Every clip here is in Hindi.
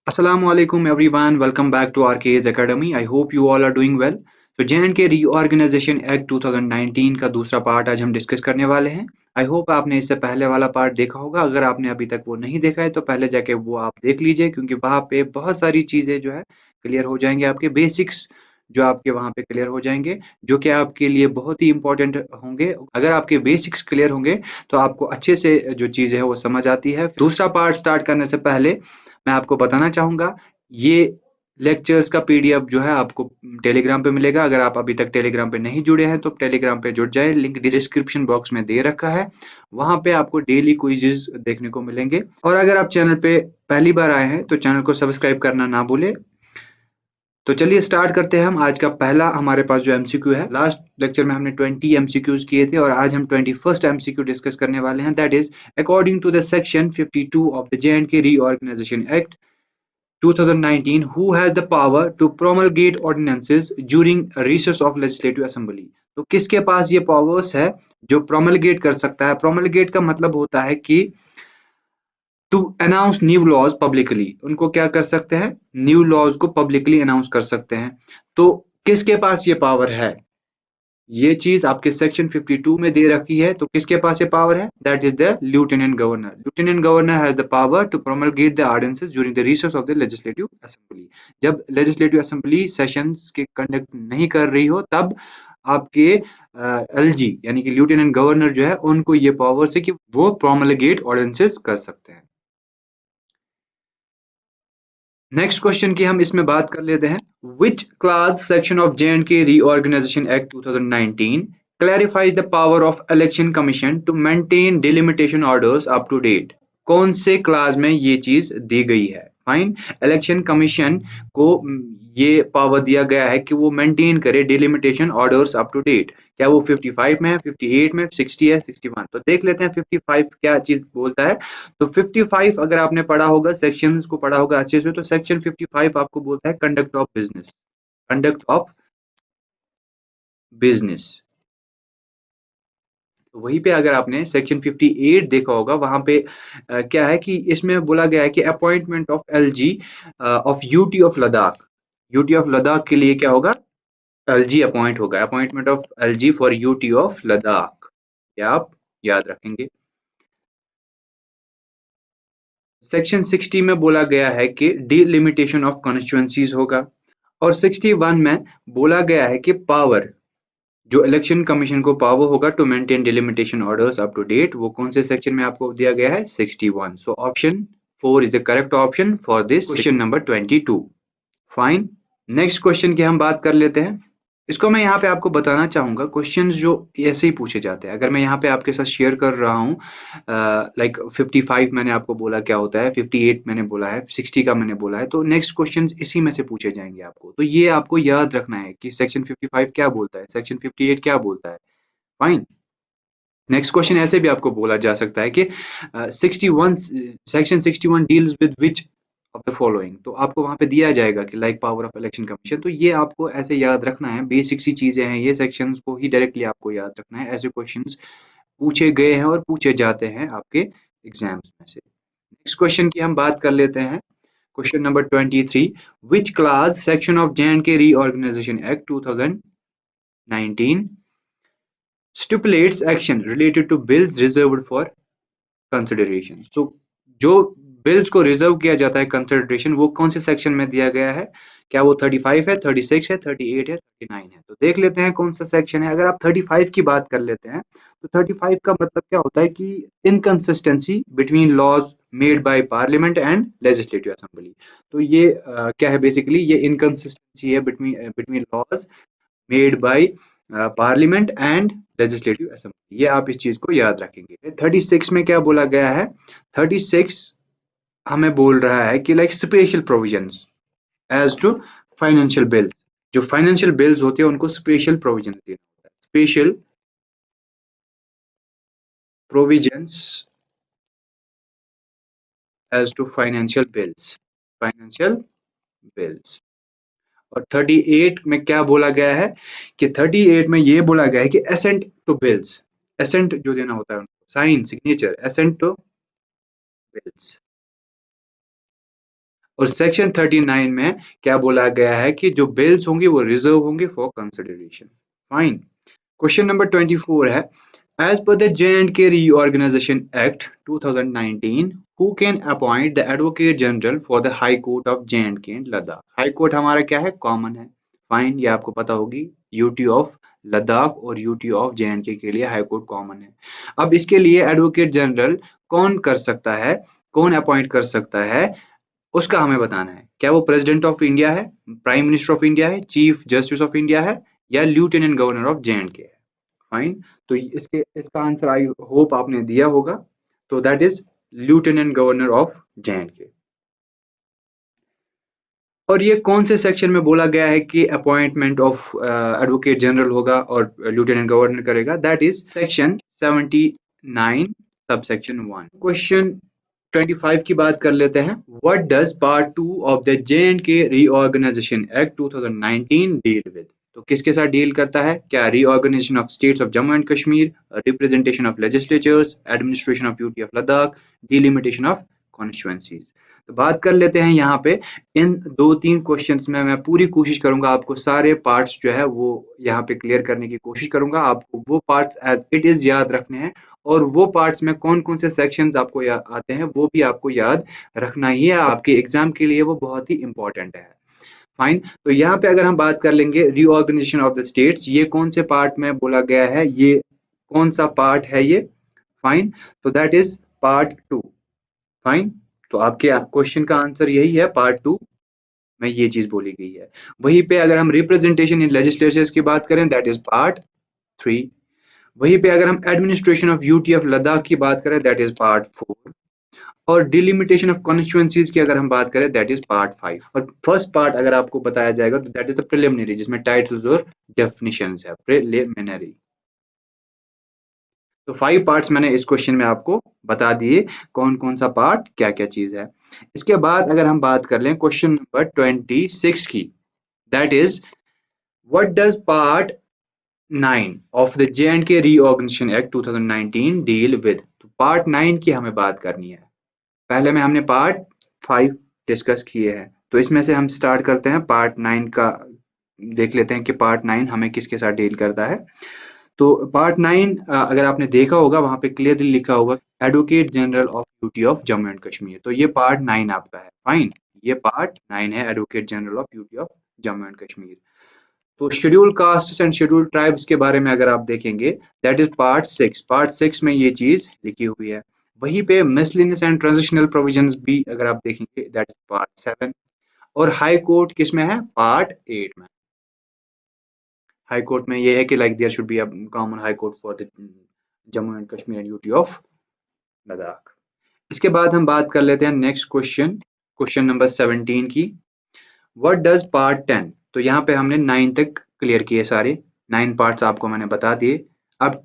Assalamualaikum everyone, welcome back to RK's Academy. I hope you all are doing well. तो J&K रीऑर्गेनाइजेशन एक्ट 2019 का दूसरा पार्ट आज हम डिस्कस करने वाले हैं। आई होप आपने इससे पहले वाला पार्ट देखा होगा। अगर आपने अभी तक वो नहीं देखा है तो पहले जाके वो आप देख लीजिए, क्योंकि वहाँ पे बहुत सारी चीज़ें जो है क्लियर हो जाएंगे। आपके बेसिक्स जो आपके वहाँ पे क्लियर हो जाएंगे, जो कि आपके लिए बहुत ही इंपॉर्टेंट होंगे। अगर आपके बेसिक्स क्लियर होंगे तो आपको अच्छे से जो चीज़ें है वो समझ आती है। दूसरा पार्ट स्टार्ट करने से पहले मैं आपको बताना चाहूँगा, ये लेक्चर्स का पीडीएफ जो है आपको टेलीग्राम पे मिलेगा। अगर आप अभी तक टेलीग्राम पे नहीं जुड़े हैं तो टेलीग्राम पे जुड़ जाए, लिंक डिस्क्रिप्शन बॉक्स में दे रखा है। वहां पे आपको डेली क्विज़ेस देखने को मिलेंगे। और अगर आप चैनल पे पहली बार आए हैं तो चैनल को सब्सक्राइब करना ना भूले। तो चलिए स्टार्ट करते हैं। हम आज का पहला हमारे पास जो एमसीक्यू है, लास्ट लेक्चर में हमने 20 एमसीक्यूज किए थे और आज हम 21st एमसीक्यू डिस्कस करने वाले हैं। That is according to the section 52 of the J&K reorganisation act 2019, who has the power to promulgate ordinances during a recess of legislative assembly? तो किसके पास ये पावर्स है जो प्रोमलगेट कर सकता है? प्रोमलगेट का मतलब होता है कि to announce new laws publicly. उनको क्या कर सकते हैं? न्यू लॉज को पब्लिकली अनाउंस कर सकते हैं। तो किसके पास ये पावर है? ये चीज आपके सेक्शन 52 में दे रखी है। तो किसके पास ये पावर है? That is the lieutenant governor. Lieutenant governor has the power to promulgate the ordinances during the recess of the legislative assembly. जब लेजिस्लेटिव असेंबली सेशंस के कंडक्ट नहीं कर रही हो तब आपके एलजी यानी कि लेफ्टिनेंट गवर्नर जो है उनको ये पावर्स है कि वो प्रोमलगेट ऑर्डिनेंसेस कर सकते हैं। नेक्स्ट क्वेश्चन की हम इसमें बात कर लेते हैं। Which class section of J&K reorganisation act 2019 clarifies the power of election commission to maintain delimitation orders up to date? कौन से क्लास में ये चीज दी गई है? फाइन, इलेक्शन कमीशन को ये पावर दिया गया है कि वो मेंटेन करे delimitation orders up to date. क्या वो 55 में है, 58 में, 60 है, 61? तो देख लेते हैं 55 क्या चीज बोलता है। तो 55 अगर आपने पढ़ा होगा, सेक्शंस को पढ़ा होगा अच्छे से, तो सेक्शन 55 आपको बोलता है conduct of business. Conduct of business. वहीं पे अगर आपने सेक्शन 58 देखा होगा, वहां पे क्या है कि इसमें बोला गया है कि appointment of LG of UT of Ladakh. UT of Ladakh के लिए क्या होगा? एलजी अपॉइंट होगा। Appointment of LG for UT of Ladakh, क्या आप याद रखेंगे। सेक्शन 60 में बोला गया है कि डिलिमिटेशन ऑफ कॉन्स्टिट्यूएंसीज होगा। और 61 में बोला गया है कि पावर, जो इलेक्शन कमीशन को पावर होगा to maintain delimitation orders up to date, वो कौन से सेक्शन में आपको दिया गया है? 61। So option 4 is the correct option for this question number 22। Fine, next question की हम बात कर लेते हैं। इसको मैं यहाँ पे आपको बताना चाहूंगा, क्वेश्चंस जो ऐसे ही पूछे जाते हैं। अगर मैं यहाँ पे आपके साथ शेयर कर रहा हूँ, लाइक 55 मैंने आपको बोला क्या होता है, 58 मैंने बोला है, 60 का मैंने बोला है, तो नेक्स्ट क्वेश्चंस इसी में से पूछे जाएंगे आपको। तो ये आपको याद रखना है कि सेक्शन 55 क्या बोलता है, सेक्शन 58 क्या बोलता है। फाइन, नेक्स्ट क्वेश्चन ऐसे भी आपको बोला जा सकता है कि 61 section 61 deals with which of the following. तो आपको वहां पे दिया जाएगा कि like power of election commission. तो ये आपको ऐसे याद रखना है, बेसिक सी चीजें हैं ये, सेक्शंस को ही डायरेक्टली आपको याद रखना है। ऐसे क्वेश्चंस पूछे गए हैं और पूछे जाते हैं आपके एग्जाम्स में से। नेक्स्ट क्वेश्चन की हम बात कर लेते हैं। Question number 23, which class section of J&K reorganisation act 2019 stipulates action related to bills reserved for consideration? So जो बिल्स को रिजर्व किया जाता है कंसिडरेशन, वो कौन से सेक्शन में दिया गया है? क्या वो 35 है, 36 है, 38 है, 39 है? तो देख लेते हैं कौन सा सेक्शन है। अगर आप 35 की बात कर लेते हैं तो 35 का मतलब क्या होता है कि inconsistency between laws made by parliament and legislative assembly. तो ये क्या है? बेसिकली ये इनकंसिस्टेंसी है between between laws made by parliament and legislative assembly. ये आप इस चीज को याद रखेंगे। 36 में क्या बोला गया है? 36 हमें बोल रहा है कि like special provisions as to financial bills. जो फाइनेंशियल बिल्स होते हैं उनको स्पेशल प्रोविजन देना होता है। Special provisions as to financial bills, financial bills. और 38 में क्या बोला गया है कि 38 में ये बोला गया है कि एसेंट टू बिल्स, एसेंट जो देना होता है उनको, sign signature, assent to bills. और सेक्शन 39 में क्या बोला गया है कि जो बिल्स होंगे वो रिजर्व होंगे for consideration. Fine. Question number 24 है, as per the J&K Reorganization Act 2019, who can appoint the Advocate General for the High Court of J&K and Ladakh? High court हमारा क्या है, कॉमन है। फाइन, ये आपको पता होगी, यूटी ऑफ लद्दाख और यूटी ऑफ J&K के लिए हाई कोर्ट कॉमन है। अब इसके लिए एडवोकेट जनरल कौन कर सकता है, कौन अपॉइंट कर सकता है, उसका हमें बताना है। क्या वो प्रेसिडेंट ऑफ इंडिया है, प्राइम मिनिस्टर ऑफ इंडिया है, चीफ जस्टिस ऑफ इंडिया है, या लेफ्टिनेंट गवर्नर ऑफ J&K है। फाइन। तो इसका आंसर आई होप आपने दिया होगा। तो that is lieutenant governor of J&K। और ये कौन से सेक्शन में बोला गया है कि अपॉइंटमेंट ऑफ एडवोकेट जनरल होगा और लेफ्टिनेंट गवर्नर करेगा? That is section 79 subsection 1। Question 25 की बात कर लेते हैं। What does part 2 of the J&K reorganisation act 2019 deal with? तो किसके साथ डील करता है? क्या reorganisation of states of Jammu and Kashmir, representation of legislatures, administration of UT of Ladakh, delimitation of constituencies. तो बात कर लेते हैं यहाँ पे इन 2-3 क्वेश्चंस में। मैं पूरी कोशिश करूंगा आपको सारे पार्ट्स जो है वो यहाँ पे क्लियर करने की कोशिश करूंगा। आपको वो पार्ट्स एज इट इज याद रखने हैं और वो पार्ट्स में कौन कौन से सेक्शंस आपको आते हैं वो भी आपको याद रखना ही है। आपके एग्जाम के लिए वो बहुत ही इंपॉर्टेंट है। फाइन। तो यहाँ पे अगर हम बात कर लेंगे रीऑर्गेनाइजेशन ऑफ द स्टेट्स, ये कौन से पार्ट में बोला गया है, ये कौन सा पार्ट है ये? फाइन। तो दैट इज पार्ट 2। फाइन। तो आपके क्वेश्चन का आंसर यही है, पार्ट 2 में ये चीज बोली गई है। वहीं पे अगर हम रिप्रेजेंटेशन इन लेजिस्लेचर्स की बात करें, दैट इज पार्ट 3। वहीं पे अगर हम administration of UT of Ladakh की बात करें, दैट इज पार्ट 4। और डिलिमिटेशन ऑफ कॉन्स्टिट्यूएंसीज की अगर हम बात करें, दैट इज पार्ट 5। और फर्स्ट पार्ट अगर आपको बताया जाएगा तो दैट इज द प्रिलिमिनरी, जिसमें टाइटल्स और डेफिनेशंस है, प्रिलिमिनरी। तो 5 पार्ट्स मैंने इस क्वेश्चन में आपको बता दिए, कौन कौन सा पार्ट क्या क्या चीज है। इसके बाद अगर हम बात कर लें क्वेश्चन नंबर 26 की, that is what does part 9 of the J&K Reorganization Act 2019 deal with? तो पार्ट 9 की हमें बात करनी है। पहले में हमने पार्ट 5 डिस्कस किए हैं, तो इसमें से हम स्टार्ट करते हैं पार्ट 9 का। देख लेते हैं कि पार्ट 9 हमें किसके साथ डील करता है। तो पार्ट 9 अगर आपने देखा होगा, वहां पे क्लियरली लिखा होगा advocate general of UT of Jammu and Kashmir. तो ये पार्ट 9 आपका है। फाइन। ये पार्ट 9 है, advocate general of UT of Jammu and Kashmir. तो schedule castes and schedule tribes के बारे में अगर आप देखेंगे, दैट इज पार्ट 6। पार्ट 6 में ये चीज लिखी हुई है। वहीं पे मिसलेनियस एंड ट्रांजिशनल प्रोविजंस भी अगर आप देखेंगे, दैट इज पार्ट 7। और हाई कोर्ट किस में है? पार्ट 8 में। हाई कोर्ट में ये है कि like there should be a common high court for the Jammu and Kashmir and UT of Ladakh. इसके बाद हम बात कर लेते हैं नेक्स्ट क्वेश्चन, क्वेश्चन नंबर 17 की। What does part 10? तो यहाँ पे हमने 9 तक क्लियर किए, सारे 9 पार्ट्स आपको मैंने बता दिए। अब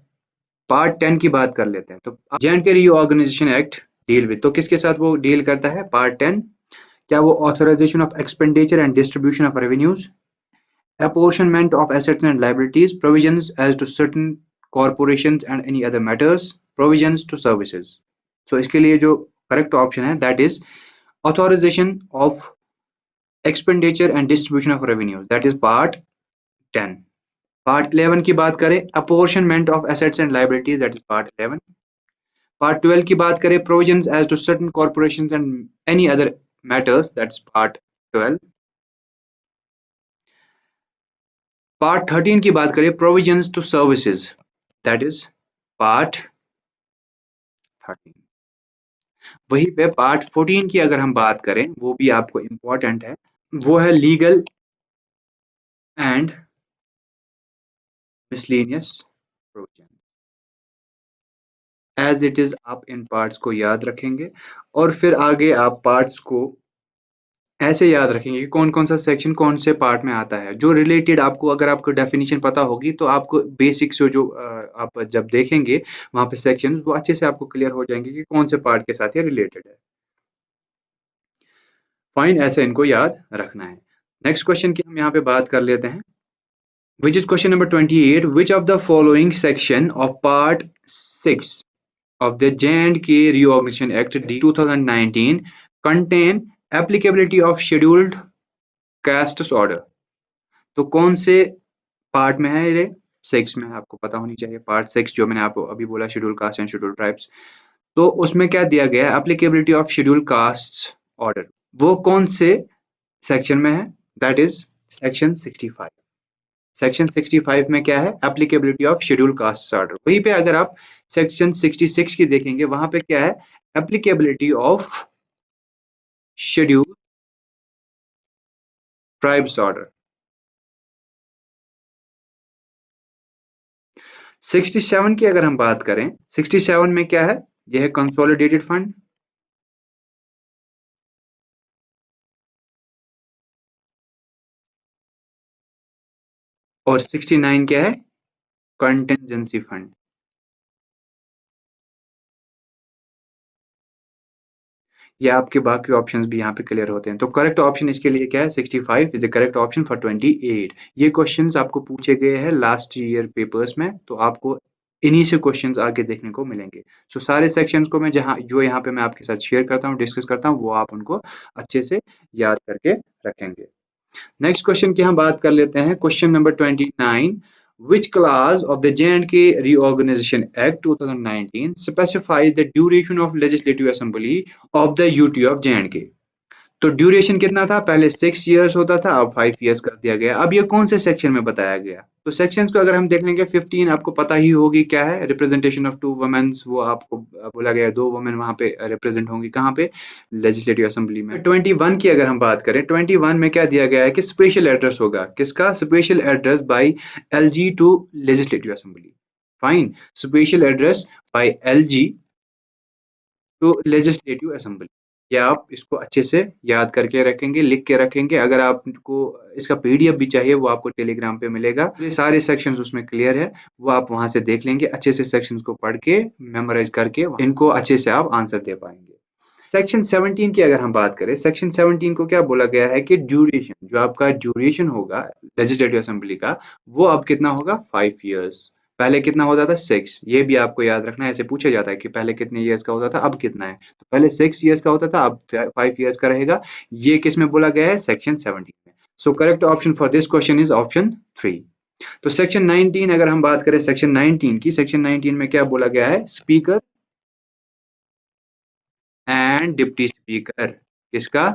पार्ट 10 की बात कर लेते हैं। तो J&K reorganisation act deal with, तो किसके साथ वो डील करता है? पार्ट 10। क्या वो authorisation of expenditure and distribution of revenues, apportionment of assets and liabilities, provisions as to certain corporations and any other matters, provisions to services। so इसके लिए जो करेक्ट ऑप्शन है, that is authorization of expenditure and distribution of revenues, that is part 10। Part 11 की बात करें, apportionment of assets and liabilities, that is part 11। Part 12 की बात करें, provisions as to certain corporations and any other matters, that's part 12। Part 13 की बात करें, provisions to services, that is part 13। वहीं पे पार्ट 14 की अगर हम बात करें, वो भी आपको इंपॉर्टेंट है, वो है legal and miscellaneous provision. As it is आप इन पार्ट्स को याद रखेंगे और फिर आगे आप पार्ट्स को ऐसे याद रखेंगे कि कौन कौन सा सेक्शन कौन से पार्ट में आता है, जो रिलेटेड आपको, अगर आपको डेफिनेशन पता होगी तो आपको बेसिक्स जो आप जब देखेंगे वहां पे सेक्शंस, वो अच्छे से आपको क्लियर हो जाएंगे कि कौन से पार्ट के साथ ये रिलेटेड है। फाइन, ऐसे इनको याद रखना है। नेक्स्ट क्वेश्चन की हम यहाँ पे बात कर लेते हैं, which is question number 28। which of the following section of part 6 of the J&K Reorganization Act 2019 contain applicability of scheduled castes order, तो कौन से पार्ट में है ये? 6 में, आपको पता होनी चाहिए। पार्ट 6 जो मैंने आपको अभी बोला, schedule caste and schedule tribes, तो उसमें क्या दिया गया है? Applicability of schedule caste order, वो कौन से सेक्शन में है? That is section 65। सेक्शन 65 में क्या है? Applicability of schedule caste order. वहीं पे अगर आप सेक्शन 66 की देखेंगे, वहां पे क्या है? Applicability of schedule tribes order. 67 की अगर हम बात करें, 67 में क्या है? यह है कंसोलिडेटेड फंड। और 69 क्या है? Contingency fund. ये आपके बाकी ऑप्शंस भी यहाँ पे क्लियर होते हैं। तो करेक्ट ऑप्शन इसके लिए क्या है? 65 is the correct option for 28। ये क्वेश्चंस आपको पूछे गए हैं लास्ट ईयर पेपर्स में, तो आपको इन्हीं से क्वेश्चंस आगे देखने को मिलेंगे। सो सारे सेक्शंस को मैं जहाँ जो यहाँ पे मैं आपके साथ शेयर करता हूँ, डिस्कस करता हूँ, वो आप उनको अच्छे से याद करके रखेंगे। नेक्स्ट क्वेश्चन की हम बात कर लेते हैं। Question number 29, which clause of the J&K Reorganization Act 2019 specifies the duration of Legislative Assembly of the UT of J&K? तो ड्यूरेशन कितना था? पहले 6 इयर्स होता था, अब 5 इयर्स कर दिया गया। अब ये कौन से सेक्शन में बताया गया? तो सेक्शंस को अगर हम देख लेंगे, 15 आपको पता ही होगी क्या है? रिप्रेजेंटेशन ऑफ 2 वुमेन्स, वो आपको बोला गया है, 2 वुमेन वहां पे रिप्रेजेंट होंगी। कहाँ पे? लेजिस्लेटिव असेंबली में। 21 की अगर हम बात करें, 21 में क्या दिया गया है? कि स्पेशल एड्रेस होगा। किसका special address? By LG to legislative assembly. Fine, special address by LG to legislative assembly. या आप इसको अच्छे से याद करके रखेंगे, लिख के रखेंगे। अगर आपको इसका पीडीएफ भी चाहिए, वो आपको टेलीग्राम पे मिलेगा। ये सारे सेक्शंस उसमें क्लियर है, वो आप वहां से देख लेंगे। अच्छे से सेक्शंस को पढ़ के मेमोराइज करके इनको अच्छे से आप आंसर दे पाएंगे। सेक्शन 17 की अगर हम बात करें, सेक्शन 17 को क्या बोला गया है? कि ड्यूरेशन, जो आपका ड्यूरेशन होगा लेजिस्लेटिव असेंबली का, वो अब कितना होगा? 5 इयर्स। पहले कितना होता था? 6। ये भी आपको याद रखना है, ऐसे पूछा जाता है कि पहले कितने इयर्स का होता था, अब कितना है। तो पहले 6 इयर्स का होता था, अब 5 इयर्स का रहेगा। ये किस में बोला गया है? सेक्शन 17 में। So correct option for this question is option 3। तो सेक्शन 19 अगर हम बात करें, सेक्शन 19 की, सेक्शन 19 में क्या बोला गया है? स्पीकर एंड डिप्टी स्पीकर किसका?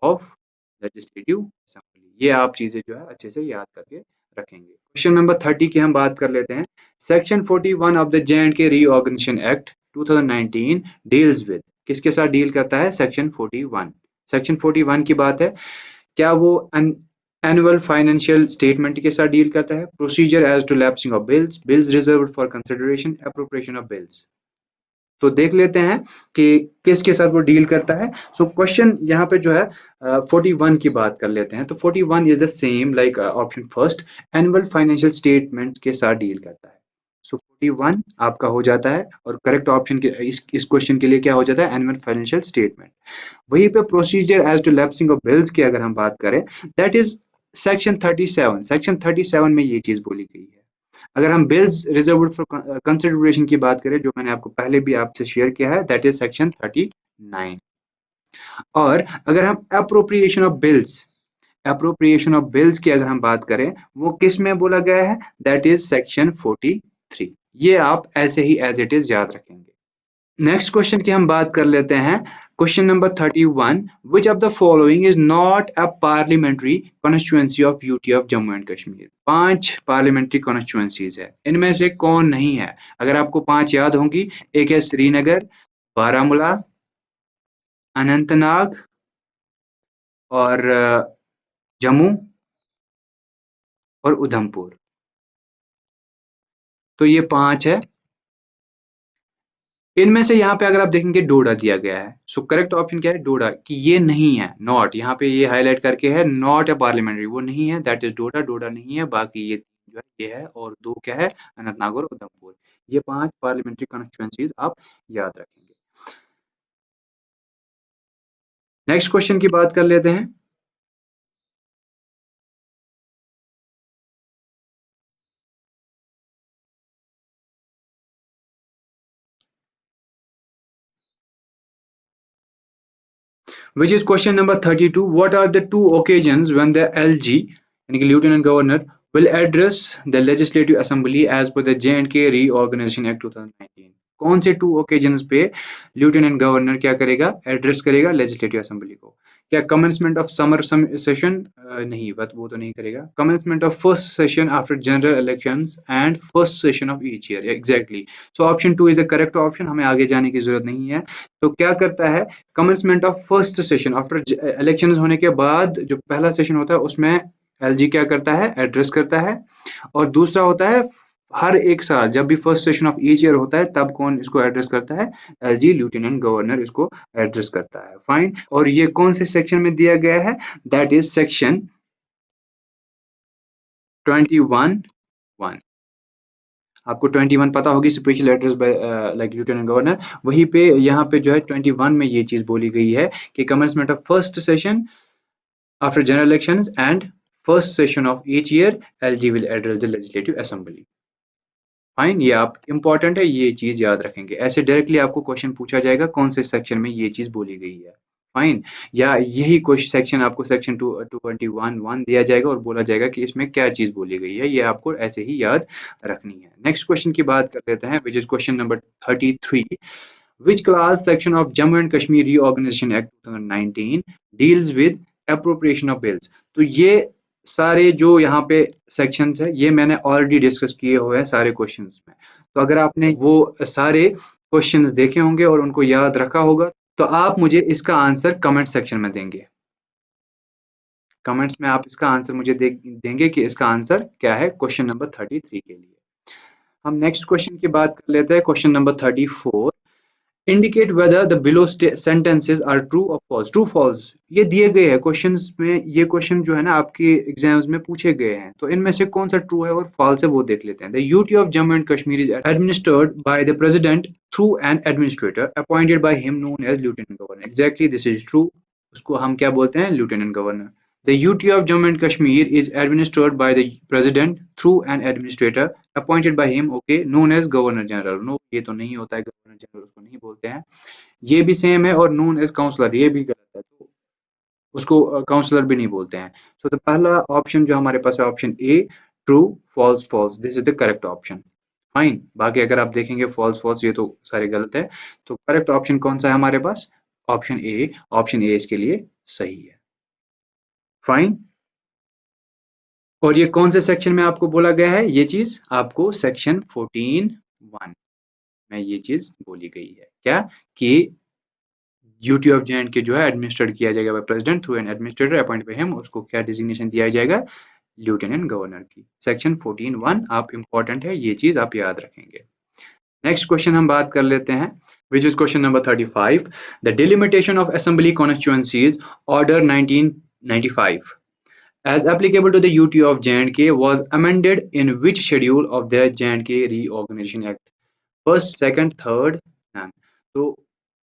Of legislative assembly. ये आप चीजें जो है अच्छे से याद करके रखेंगे। क्वेश्चन नंबर 30 की हम बात कर लेते हैं। Section 41 of the J&K reorganisation act 2019 deals with, किसके साथ डील करता है? सेक्शन 41। सेक्शन 41 की बात है, क्या वो एनुअल फाइनेंशियल स्टेटमेंट के साथ डील करता है? Procedure as to lapsing of bills, bills reserve for consideration, appropriation of bills. तो देख लेते हैं कि किसके साथ वो डील करता है। सो क्वेश्चन यहाँ पे जो है 41 की बात कर लेते हैं। तो 41 is the same like option first, annual financial statement के साथ डील करता है। सो 41 आपका हो जाता है, और करेक्ट ऑप्शन के इस क्वेश्चन के लिए क्या हो जाता है? Annual financial statement. वहीं पे procedure as to lapsing of bills की अगर हम बात करें, दैट इज सेक्शन 37। सेक्शन 37 में ये चीज बोली गई है। अगर हम बिल्स रिजर्व्ड फॉर कंसिडरेशन की बात करें, जो मैंने आपको पहले भी आपसे शेयर किया है, दैट इज सेक्शन 39। और अगर हम अप्रोप्रिएशन ऑफ बिल्स की अगर हम बात करें, वो किस में बोला गया है? That is section 43। ये आप ऐसे ही एज इट इज याद रखेंगे। नेक्स्ट क्वेश्चन की हम बात कर लेते हैं। Question number 31, which of the following is not a parliamentary constituency of UT of Jammu and Kashmir? 5 parliamentary constituencies है, इनमें से कौन नहीं है? अगर आपको 5 याद होंगी, एक है श्रीनगर, बारामूला, अनंतनाग, और जम्मू, और उधमपुर। तो ये 5 है। इनमें से यहाँ पे अगर आप देखेंगे, डोडा दिया गया है। सो करेक्ट ऑप्शन क्या है? डोडा। कि ये नहीं है, नॉट, यहाँ पे ये हाईलाइट करके है, नॉट ए पार्लियामेंट्री, वो नहीं है। दैट इज डोडा, डोडा नहीं है। बाकी ये जो है ये है, और 2 क्या है? अनंतनाग और उधमपुर। ये 5 पार्लियामेंट्री कॉन्स्टिट्यूएंसीज आप याद रखेंगे। नेक्स्ट क्वेश्चन की बात कर लेते हैं। which is question number 32. What are the two occasions when the LG, यानी कि Lieutenant Governor, will address the Legislative Assembly as per the J&K Reorganization Act 2019? कौन से टू ओकेजन्स पे लेफ्टिनेंट गवर्नर क्या करेगा, एड्रेस करेगा लेजिस्लेटिव असेंबली को? क्या कमेंसमेंट ऑफ समर सेशन? नहीं, वो तो नहीं करेगा. Commencement of first session after general elections and first session of each year. Exactly. So option 2 is the correct option. हमें आगे जाने की जरूरत नहीं है. तो क्या करता है, commencement of first session after elections होने के बाद जो पहला सेशन होता है उसमें एलजी क्या करता है, एड्रेस करता है. और दूसरा होता है हर एक साल जब भी first session of each year होता है तब कौन इसको एड्रेस करता है, एलजी लेफ्टिनेंट गवर्नर इसको एड्रेस करता है. फाइन. और ये कौन से सेक्शन में दिया गया है, दैट इज सेक्शन 21(1). आपको 21 पता होगी, special address by like lieutenant governor. वहीं पे यहाँ पे जो है 21 में ये चीज बोली गई है कि commencement of first session after general elections and first session of each year LG will address the legislative assembly. Fine. ये आप इंपॉर्टेंट है, ये चीज याद रखेंगे. ऐसे डायरेक्टली आपको क्वेश्चन पूछा जाएगा कौन से सेक्शन में ये चीज बोली गई है. फाइन. या यही क्वेश्चन सेक्शन आपको सेक्शन 21(1) दिया जाएगा और बोला जाएगा कि इसमें क्या चीज बोली गई है. ये आपको ऐसे ही याद रखनी है. नेक्स्ट क्वेश्चन की बात कर लेते हैं, which is question number 33. Which class section of Jammu and Kashmir Reorganization Act 2019 deals with appropriation of bills? तो ये सारे जो यहाँ पे सेक्शंस है ये मैंने ऑलरेडी डिस्कस किए हुए हैं सारे क्वेश्चंस में. तो अगर आपने वो सारे क्वेश्चंस देखे होंगे और उनको याद रखा होगा तो आप मुझे इसका आंसर कमेंट सेक्शन में देंगे. कमेंट्स में आप इसका आंसर मुझे देंगे कि इसका आंसर क्या है क्वेश्चन नंबर 33 के लिए. हम नेक्स्ट क्वेश्चन की बात कर लेते हैं, question number 34. Indicate whether the below sentences are true or false. True false ये दिए गए हैं क्वेश्चंस में. ये क्वेश्चन जो है ना आपके एग्जाम्स में पूछे गए हैं, तो इनमें से कौन सा ट्रू है और फॉल्स है वो देख लेते हैं. The UT of Jammu and Kashmir is administered by the president through an administrator appointed by him known as lieutenant governor. Exactly, this is true. उसको हम क्या बोलते हैं, lieutenant governor. The UT of Jammu and Kashmir is administered by the president through an administrator appointed by him, okay, known as governor general. No, ये तो नहीं होता है, गवर्नर जनरल उसको नहीं बोलते हैं. ये भी सेम है, और known as काउंसलर ये भी गलत है, तो उसको काउंसलर भी नहीं बोलते हैं. सो तो पहला ऑप्शन जो हमारे पास है option A, true false false, this is the correct option. Fine. बाकी अगर आप देखेंगे फॉल्स फॉल्स ये तो सारे गलत है. तो करेक्ट ऑप्शन कौन सा है हमारे पास, ऑप्शन ए. ऑप्शन ए इसके लिए सही है. फाइन. और ये कौन से सेक्शन में आपको बोला गया है, ये चीज आपको सेक्शन 14(1) में ये चीज बोली गई है. क्या कि ड्यूटी ऑफ जे जो है एडमिनिस्ट्रेट किया जाएगा by president through an administrator appoint by him. उसको क्या डिजिग्नेशन दिया जाएगा, लेफ्टिनेंट गवर्नर की. सेक्शन 14(1) आप इंपॉर्टेंट है, ये चीज आप याद रखेंगे. नेक्स्ट क्वेश्चन हम बात कर लेते हैं, which is question number 35. The delimitation of assembly constituencies order 1995 as applicable to the UT of J&K was amended in which schedule of the J&K Reorganization Act? First, second, third, none. तो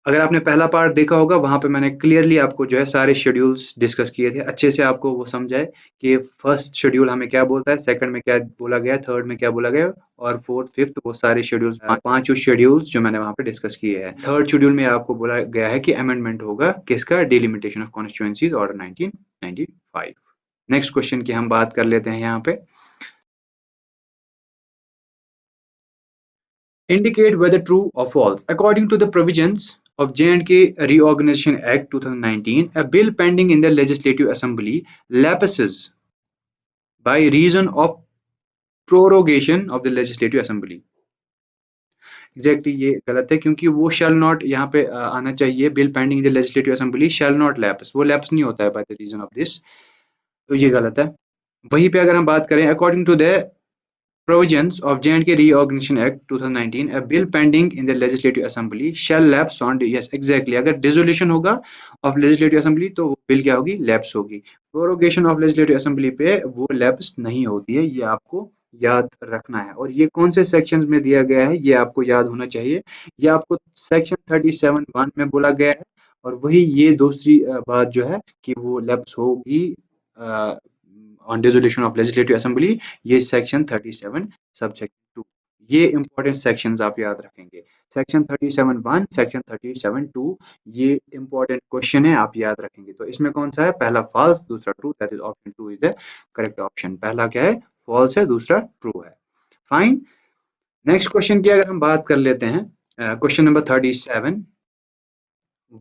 अगर आपने पहला पार्ट देखा होगा वहां पे मैंने क्लियरली आपको जो है सारे शेड्यूल्स डिस्कस किए थे, अच्छे से आपको वो समझाए कि फर्स्ट शेड्यूल हमें क्या बोलता है, सेकंड में क्या बोला गया, थर्ड में क्या बोला गया, और फोर्थ फिफ्थ वो सारे शेड्यूल्स, पांचों शेड्यूल्स जो मैंने वहां पे डिस्कस किए हैं. थर्ड शेड्यूल में आपको बोला गया है कि अमेंडमेंट होगा किसका, delimitation of constituencies order 1995. Next question की हम बात कर लेते हैं यहाँ पे. Indicate whether true or false. According to the provisions of J&K Reorganization Act 2019, a bill pending in the Legislative Assembly lapses by reason of prorogation of the Legislative Assembly. Exactly, ये गलत है क्योंकि वो shall not यहाँ पे आना चाहिए. Bill pending in the legislative assembly shall not lapse, वो lapse नहीं होता है by the reason of this, तो ये गलत है. वहीं पे अगर हम बात करें according to the provisions of J&K Reorganization Act 2019, a bill pending in the Legislative Assembly shall lapse on, yes exactly, अगर dissolution होगा of Legislative Assembly तो वो बिल क्या होगी, lapse होगी. Prorogation of Legislative Assembly पे वो lapse नहीं होती है, ये आपको याद रखना है. और ये कौन से सेक्शंस में दिया गया है ये आपको याद होना चाहिए. ये आपको सेक्शन 37(1) में बोला गया है, और वही ये दूसरी बात जो है कि वो lapse होगी on dissolution of legislative assembly, ये section 37 subsection 2 ये इंपॉर्टेंट सेक्शंस आप याद रखेंगे। सेक्शन 37(1), सेक्शन 37(2), ये इंपॉर्टेंट क्वेश्चन है, आप याद रखेंगे। तो इसमें कौन सा है? पहला फॉल्स, दूसरा true, that is option 2 is the correct option. पहला क्या है? फॉल्स है, दूसरा ट्रू है। फाइन। नेक्स्ट क्वेश्चन की अगर हम बात कर लेते हैं, question number 37,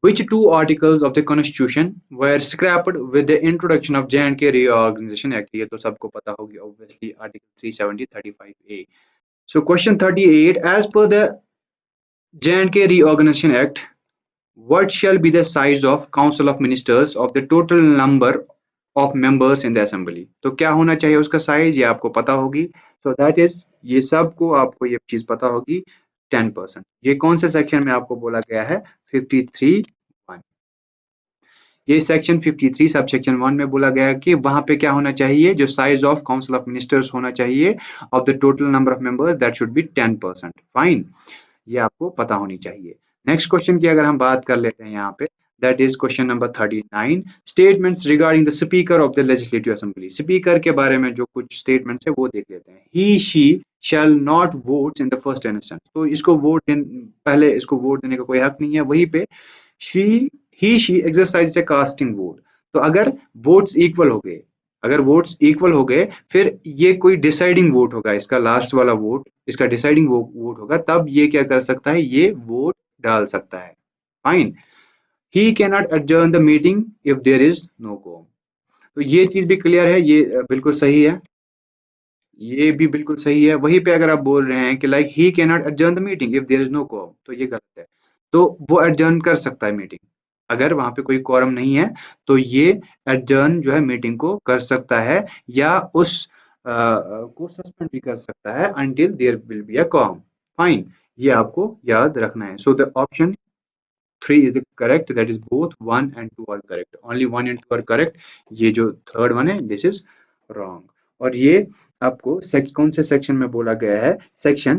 which two articles of the constitution were scrapped with the introduction of J&K Reorganization Act? ये तो सबको पता होगी obviously, article 370, 35A. So question 38, as per the J&K Reorganization Act, what shall be the size of Council of Ministers of the total number of members in the assembly? तो क्या होना चाहिए उसका साइज, ये आपको पता होगी। So that is, ये सबको आपको ये चीज पता होगी, 10%। ये कौन से सेक्शन में आपको बोला गया है? 53(1). ये सेक्शन 53 सब सेक्शन 1 में बोला गया है कि वहां पे क्या होना चाहिए, जो size of council of ministers होना चाहिए of the total number of members, that should be 10%। Fine, ये आपको पता होनी चाहिए। नेक्स्ट क्वेश्चन की अगर हम बात कर लेते हैं यहाँ पे, that is question number 39, statements regarding the speaker of the legislative assembly. Speaker के बारे में जो कुछ स्टेटमेंट्स है वो देख लेते हैं। He she shall not vote in the first instance, तो इसको पहले इसको वोट देने का कोई हक नहीं है। वहीं पे she exercise A casting vote, तो अगर वोट्स इक्वल हो गए, अगर वोट्स इक्वल हो गए, फिर ये कोई डिसाइडिंग वोट होगा, इसका लास्ट वाला वोट, इसका डिसाइडिंग वोट होगा, तब ये क्या कर सकता है, ये वोट डाल सकता है। Fine. He can not adjourn the meeting if there is no quorum, तो ये चीज भी क्लियर है, ये बिल्कुल सही है, ये भी बिल्कुल सही है। वहीं पे अगर आप बोल रहे हैं कि like he can not adjourn the meeting if there is no quorum, तो ये गलत है। तो वो एडजर्न कर सकता है मीटिंग, अगर वहां पे कोई कोरम नहीं है तो ये एडजर्न जो है मीटिंग को कर सकता है, या उस को सस्पेंड भी कर सकता है until there will be a quorum. Fine, ये आपको याद रखना है। So the option 3 is correct, that is both 1 and 2 are correct, only 1 and 2 are correct। ये जो थर्ड वन है, this is wrong। और ये आपको कौन से सेक्शन में बोला गया है? सेक्शन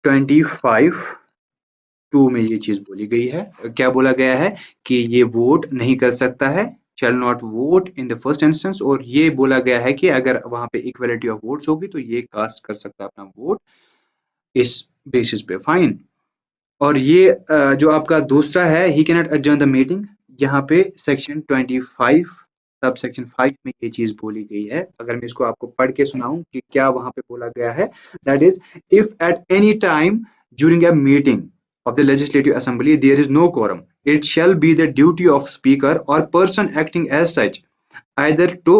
25(2) में ये चीज बोली गई है। क्या बोला गया है कि ये वोट नहीं कर सकता है, shall not vote in the first instance, और ये बोला गया है कि अगर वहां पे इक्वलिटी ऑफ वोट्स होगी तो ये कास्ट कर सकता है अपना वोट इस बेसिस पे। फाइन। और ये जो आपका दूसरा है, ही can not adjourn the meeting, यहाँ पे सेक्शन 25 सब सेक्शन 5 में ये चीज बोली गई है। अगर मैं इसको आपको पढ़ के सुनाऊं कि क्या वहां पे बोला गया है, that is, if at any time during a meeting of the legislative assembly there is no quorum, it shall be the duty of speaker or person acting as such either to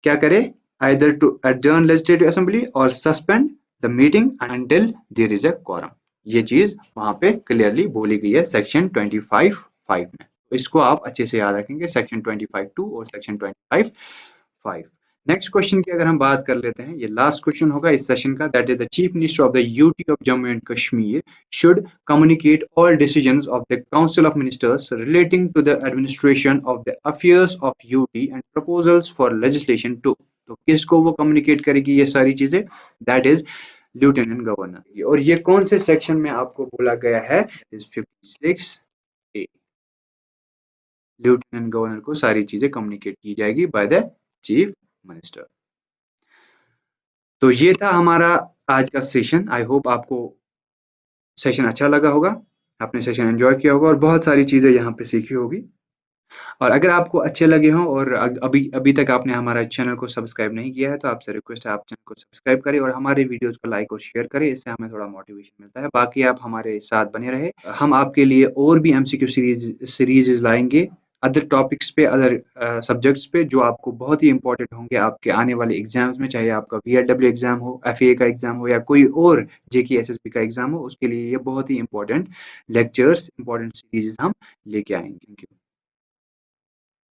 क्या करे, either to adjourn legislative assembly or suspend the meeting until there is a quorum। ये चीज वहां पे क्लियरली बोली गई है सेक्शन 25(5) में, तो इसको आप अच्छे से याद रखेंगे, सेक्शन 25(2) और सेक्शन 25(5). नेक्स्ट क्वेश्चन की अगर हम बात कर लेते हैं, ये लास्ट क्वेश्चन होगा इस सेशन का, that is the chief minister of the UT of Jammu and Kashmir should communicate all decisions of the council of ministers relating to the administration of the affairs of UT and proposals for legislation to. तो किसको वो कम्युनिकेट करेगी ये सारी चीजें? That is lieutenant governor. और ये कौन से सेक्शन में आपको बोला गया है? Is 56A। लेफ्टिनेंट गवर्नर को सारी चीजें कम्युनिकेट की जाएगी बाय द चीफ मिनिस्टर। तो ये था हमारा आज का सेशन। आई होप आपको सेशन अच्छा लगा होगा, आपने सेशन एंजॉय किया होगा और बहुत सारी चीजें यहाँ पे सीखी होगी। और अगर आपको अच्छे लगे हों और अभी तक आपने हमारा चैनल को सब्सक्राइब नहीं किया है, तो आपसे रिक्वेस्ट है आप चैनल को सब्सक्राइब करें और हमारे वीडियोस को लाइक और शेयर करें, इससे हमें थोड़ा मोटिवेशन मिलता है। बाकी आप हमारे साथ बने रहे, हम आपके लिए और भी MCQ सीरीज लाएंगे अदर टॉपिक्स पे, अदर सब्जेक्ट्स पे, जो आपको बहुत ही इंपॉर्टेंट होंगे आपके आने वाले एग्जाम्स में, चाहे आपका VLW एग्जाम हो, FA का एग्जाम हो, या कोई और JK SSB का एग्जाम हो, उसके लिए ये बहुत ही इंपॉर्टेंट लेक्चर्स, इंपॉर्टेंट सीरीज हम लेके आएंगे। Thank you.